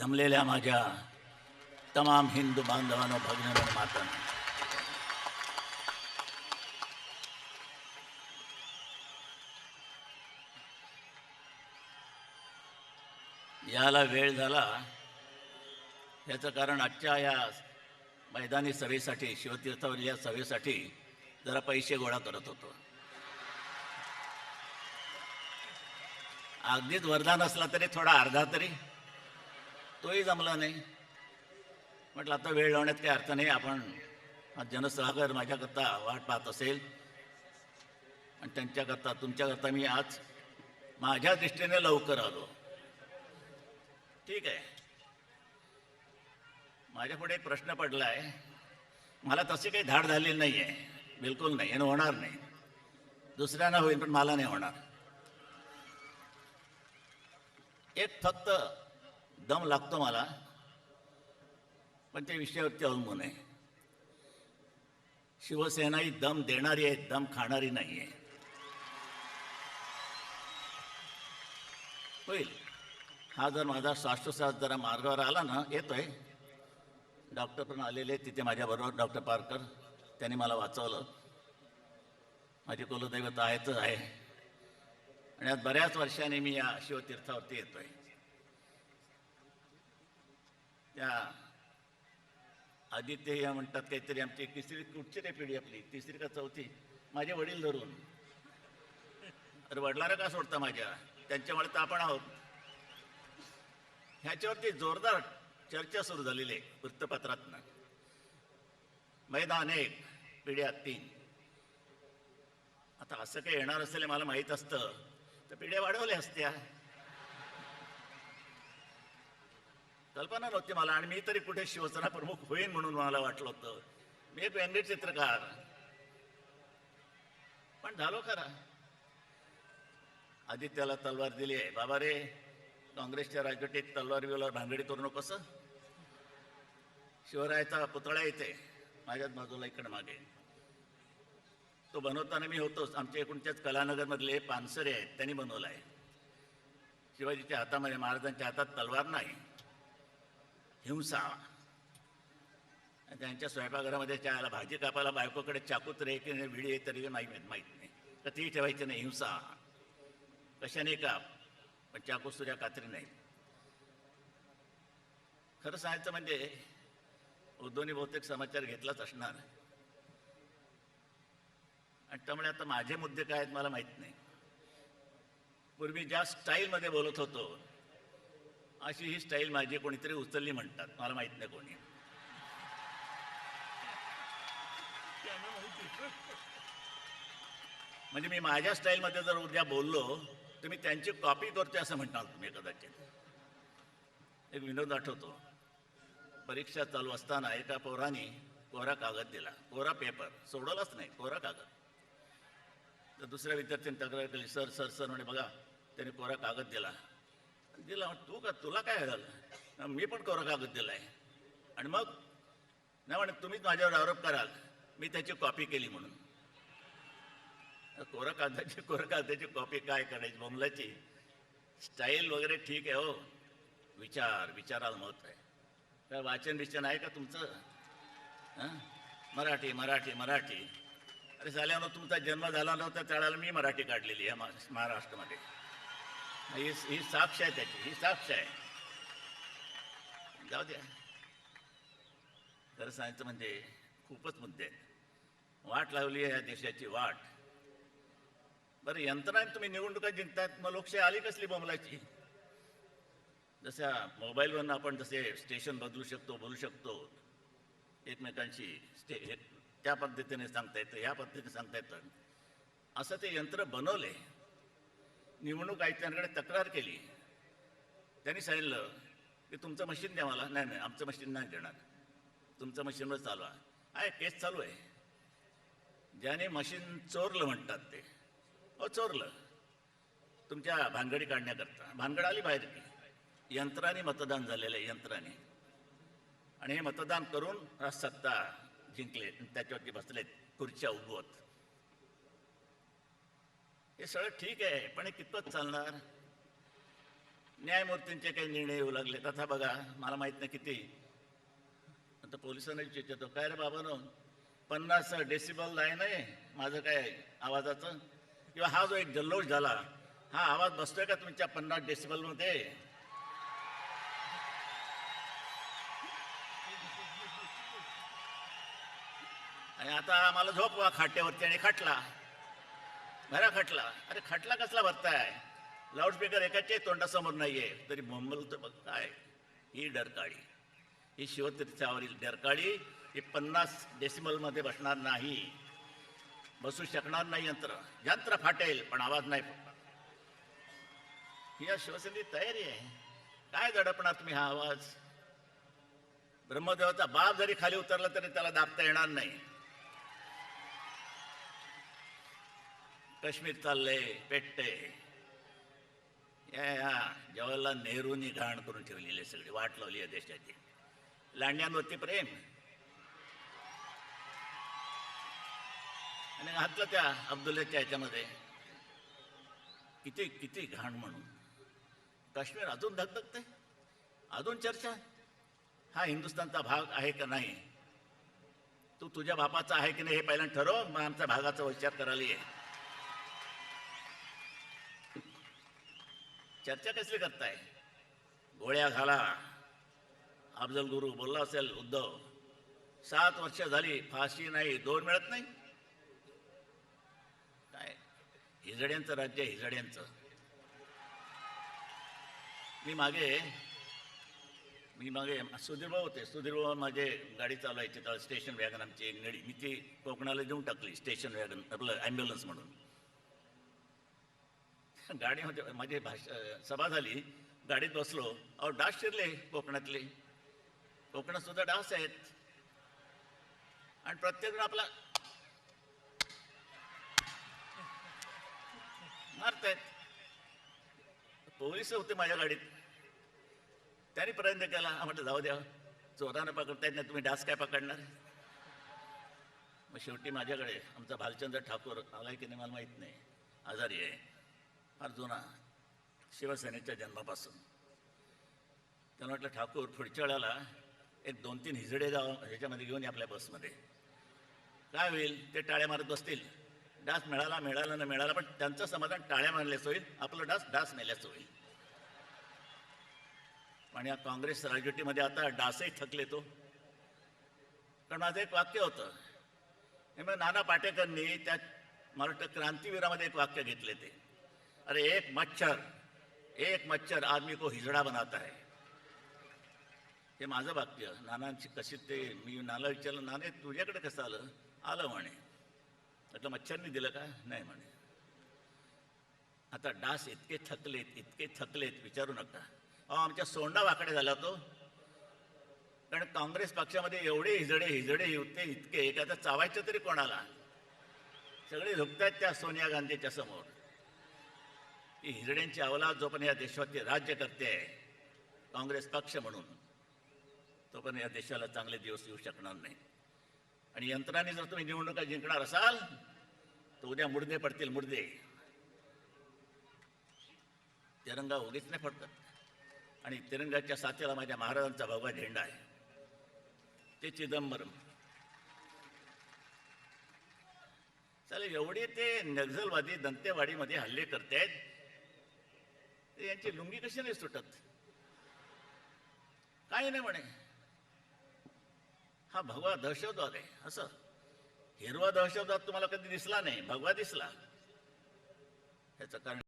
जमलेल्या माझ्या तमाम हिंदू बांधवांनो, भगिनींनो, मातांनो, याला वेळ झाला याचं कारण आजच्या या मैदानी सभेसाठी, शिवतीर्थावर या सभेसाठी जरा पैसे गोळा करत होतो. अगदीच वरदान असला तरी थोडा अर्धा तरी तोही जमला नाही. म्हटलं आता वेळ लावण्यात काही अर्थ नाही. आपण जनसागर माझ्याकरता वाट पाहत असेल आणि त्यांच्याकरता, तुमच्याकरता मी आज माझ्या दृष्टीने लवकर आलो. ठीक आहे. माझ्यापुढे एक प्रश्न पडला आहे. मला तसे काही धाड झालेली नाही आहे, बिलकुल नाही, आणि होणार नाही. दुसऱ्यांना होईल पण मला नाही होणार. एक फक्त दम लागतो मला, पण त्या विषयावरती अवलंबून आहे. शिवसेना ही दम देणारी आहे, दम खाणारी नाही आहे. होईल. हा जर माझा श्वासोच्छ्वास जरा मार्गावर आला ना, येतोय. डॉक्टर पण आलेले तिथे माझ्याबरोबर, डॉक्टर पारकर, त्यांनी मला वाचवलं. माझे कुलदैवत आहेच आहे आणि आज बऱ्याच वर्षांनी मी या शिवतीर्थावरती येतोय. त्या आदित्य या म्हणतात काहीतरी, आमची तिसरी कुठची रे पिढी आपली, तिसरी का चौथी, माझे वडील धरून. अरे वडिलांना का सोडता माझ्या, त्यांच्यामुळे तर आपण आहोत. ह्याच्यावरती जोरदार चर्चा सुरू झालेली आहे वृत्तपत्रातनं. मैदान 1, पिढ्या 3. आता असं काही येणार असेल मला माहीत असतं तर पिढ्या वाढवल्या असत्या. कल्पना नव्हती मला, आणि मी तरी कुठे शिवसेना प्रमुख होईन म्हणून मला वाटलं होतं. मी एक व्यंगचित्रकार, पण झालो खरा. आदित्याला तलवार दिली आहे. बाबा रे, काँग्रेसच्या राजवटीत तलवारीवर भांगडी करू नकोस. शिवरायाचा पुतळा इथे माझ्याच बाजूला इकडे मागे, तो बनवताना मी होतोच. आमच्या एकूणच्याच कलानगरमधले पानसरे आहेत, त्यांनी बनवला आहे. शिवाजीच्या हातामध्ये, महाराजांच्या हातात तलवार नाही, हिंसा. त्यांच्या स्वयंपाकघरामध्ये त्याला भाजी कापायला बायकोकडे चाकूत रे की विडी आहे तरी माहीत नाही, तर ती ठेवायची नाही. हिंसा कशाने काप, पण चाकू सुद्धा कात्री नाही. खरं सांगायचं म्हणजे उद्धवनी बहुतेक समाचार घेतलाच असणार, आणि त्यामुळे आता माझे मुद्दे काय आहेत मला माहीत नाही. पूर्वी ज्या स्टाईलमध्ये बोलत होतो अशी ही स्टाईल माझी कोणीतरी उचलली म्हणतात, मला माहीत नाही कोणी. म्हणजे मी माझ्या स्टाईलमध्ये जर उद्या बोललो तर मी त्यांची कॉपी करतोय असं म्हणणार तुम्ही कदाचित. एक विनोद आठवतो. परीक्षा चालू असताना एका पोराने कोरा कागद दिला, कोरा पेपर, सोडवलाच नाही, कोरा कागद. तर दुसऱ्या विद्यार्थ्यांनी तक्रार केली, सर सर सर म्हणे बघा त्याने कोरा कागद दिला. तुला काय झालं? मी पण कोरा कागद दिलाय. आणि मग नाही म्हणे तुम्हीच माझ्यावर आरोप कराल मी त्याची कॉपी केली म्हणून. कोरा कागदाची कॉपी काय करायची, बोंबलाची. स्टाईल वगैरे ठीक आहे हो, विचाराला महत्व आहे. काय वाचन बिचन आहे का तुमचं? मराठी मराठी मराठी. अरे झाल्यानं तुमचा जन्म झाला नव्हता त्यावेळेला मी मराठी काढलेली आहे महाराष्ट्रामध्ये. ही साक्ष आहे त्याची, ही साक्ष आहे. जाऊ द्या. खरं सांगायचं म्हणजे खूपच मुद्दे आहेत. वाट लावली आहे या देशाची वाट. बरं, यंत्रणाने तुम्ही निवडणुका जिंकतात, मग लोकशाही आली कसली बोंबलाची? जशा मोबाईलवरनं आपण जसे स्टेशन बदलू शकतो, बोलू शकतो एकमेकांशी, त्या पद्धतीने सांगता येतं, ह्या पद्धतीने सांगता येतं, असं ते यंत्र बनवले. निवडणूक आयुक्तांकडे तक्रार केली. त्यांनी सांगितलं की तुमचं मशीन द्या मला. नाही, आमचं मशीन नाही देणार, तुमचं मशीनवर चालू आहे. केस चालू आहे. ज्याने मशीन चोरलं म्हणतात ते, चोरलं तुमच्या भानगडी काढण्याकरता. भानगड आली बाहेर की यंत्राने मतदान झालेलं आहे, यंत्राने. आणि हे मतदान करून सत्ता जिंकले, त्याच्यावरती बसलेत खुर्च्या उगवत. हे सगळं ठीक आहे, पण हे कितपत चालणार? न्यायमूर्तींचे काही निर्णय येऊ लागले. आता बघा, मला माहित नाही किती, आता पोलिसांना विचारतो, काय रे बाबांनो, 50 डेसिबल आहे नाही माझं काय आवाजाचं, किंवा हा जो एक जल्लोष झाला, हा आवाज बसतोय का तुमच्या 50 डेसिबल मध्ये? आणि आता आम्हाला झोपवा खाट्यावरती, आणि खटला भरा खटला. अरे खटला कसला भरताय? लाऊडस्पीकर एकाचे तोंडासमोर नाहीये तरी बोंबलतो. बघ काय ही डरकाळी, ही शिवतीर्थावरील डरकाळी. ही 50 डेसिबल मध्ये बसणार नाही, बसू शकणार नाही. यंत्र फाटेल पण आवाज नाही फुटणार. ही या शिवसेनेची तयारी आहे. काय दडपणार तुम्ही हा आवाज? ब्रह्मदेवाचा बाप जरी खाली उतरला तरी त्याला दाबता येणार नाही. काश्मीर चाललंय पेटते. या जवाहरलाल नेहरूंनी घाण करून ठेवलेली सगळी वाट लावली या देशाची. लांड्यांवरती प्रेम आणि घातलं त्या अब्दुल्लाच्या ह्याच्यामध्ये. किती किती घाण म्हणून. काश्मीर अजून धगधगते, अजून चर्चा. हा हिंदुस्थानचा भाग आहे का नाही? तू तुझ्या बापाचा आहे की नाही हे पहिल्यांदा ठरव, मग आमच्या भागाचा विचार करायला ये. चर्चा कसली करताय? गोळ्या घाला. अफजल गुरु बोलला असेल उद्धव, 7 वर्ष झाली फाशी नाही, 2 मिळत नाही. काय हिजड्यांचं राज्य, हिजड्यांचं. मी मागे सुधीरभाऊ होते. सुधीरभाऊ माझे गाडी चालवायची तर स्टेशन वॅगन आमची एक नडी, मी ती कोकणाला देऊन टाकली स्टेशन वॅगन, आपलं ॲम्ब्युलन्स म्हणून. गाडीमध्ये माझी सभा झाली, गाडीत बसलो, अहो डास शिरले कोकणातले. कोकणात सुद्धा डास आहेत आणि प्रत्येक आपला मारतायत. पोलीस होते माझ्या गाडीत, त्यांनी प्रयत्न केला. म्हटलं जाऊ द्या, चोरानं पकडतायत नाही, तुम्ही डास काय पकडणार? मग शेवटी माझ्याकडे आमचा भालचंद्र ठाकूर आलाय की नाही मला माहीत नाही, आजारी आहे, फार जुना, शिवसेनेच्या जन्मापासून. त्यांना म्हटलं ठाकूर पुढच्या वेळेला एक 2-3 हिजडे गाव ह्याच्यामध्ये घेऊन ये आपल्या बसमध्ये. काय होईल? ते टाळ्या मारत बसतील. डास मिळाला न मिळाला, पण त्यांचं समाधान टाळ्या मारल्याच होईल, आपलं डास मेल्याच होईल. पण या काँग्रेस राजवटीमध्ये आता डासही थकले तो. कारण माझं एक वाक्य होतं, मग नाना पाटेकरांनी त्या मला वाटतं क्रांतीवीरामध्ये एक वाक्य घेतले ते, अरे एक मच्छर आदमी को हिजडा बनाता है. हे माझं वाक्य. नानांची कशी ते, मी नाना विचारलं, नाने तुझ्याकडे कसं आलं? आलं म्हणे. म्हटलं मच्छरनी दिलं का? नाही म्हणे. आता डास इतके थकलेत विचारू नका. आमच्या सोंडा वाकडे झाला तो. कारण काँग्रेस पक्षामध्ये एवढे हिजडे होते इतके, की आता चावायचं तरी कोणाला? सगळे झुकतात त्या सोनिया गांधीच्या समोर. ही हिजड्यांची अवलाद जो पण या देशाचे राज्य करते काँग्रेस पक्ष म्हणून, तो पण या देशाला चांगले दिवस येऊ शकणार नाही. आणि यंत्राने जर तुम्ही निवडणुका जिंकणार असाल तर उद्या मुडदे पडतील, मुडदे. तिरंगा उगीच नाही फडकत. आणि तिरंगाच्या साथीला माझ्या महाराजांचा भगवा झेंडा आहे, ते चिदंबरम. चालेल, एवढे ते नक्सलवादी दंतेवाडीमध्ये हल्ले करतायत, यांची लुंगी कशी नाही सुटत? काही नाही म्हणे, हा भगवा दहशतवाद आहे. असं हिरवा दहशतवाद तुम्हाला कधी दिसला नाही, भगवा दिसला. याचं कारण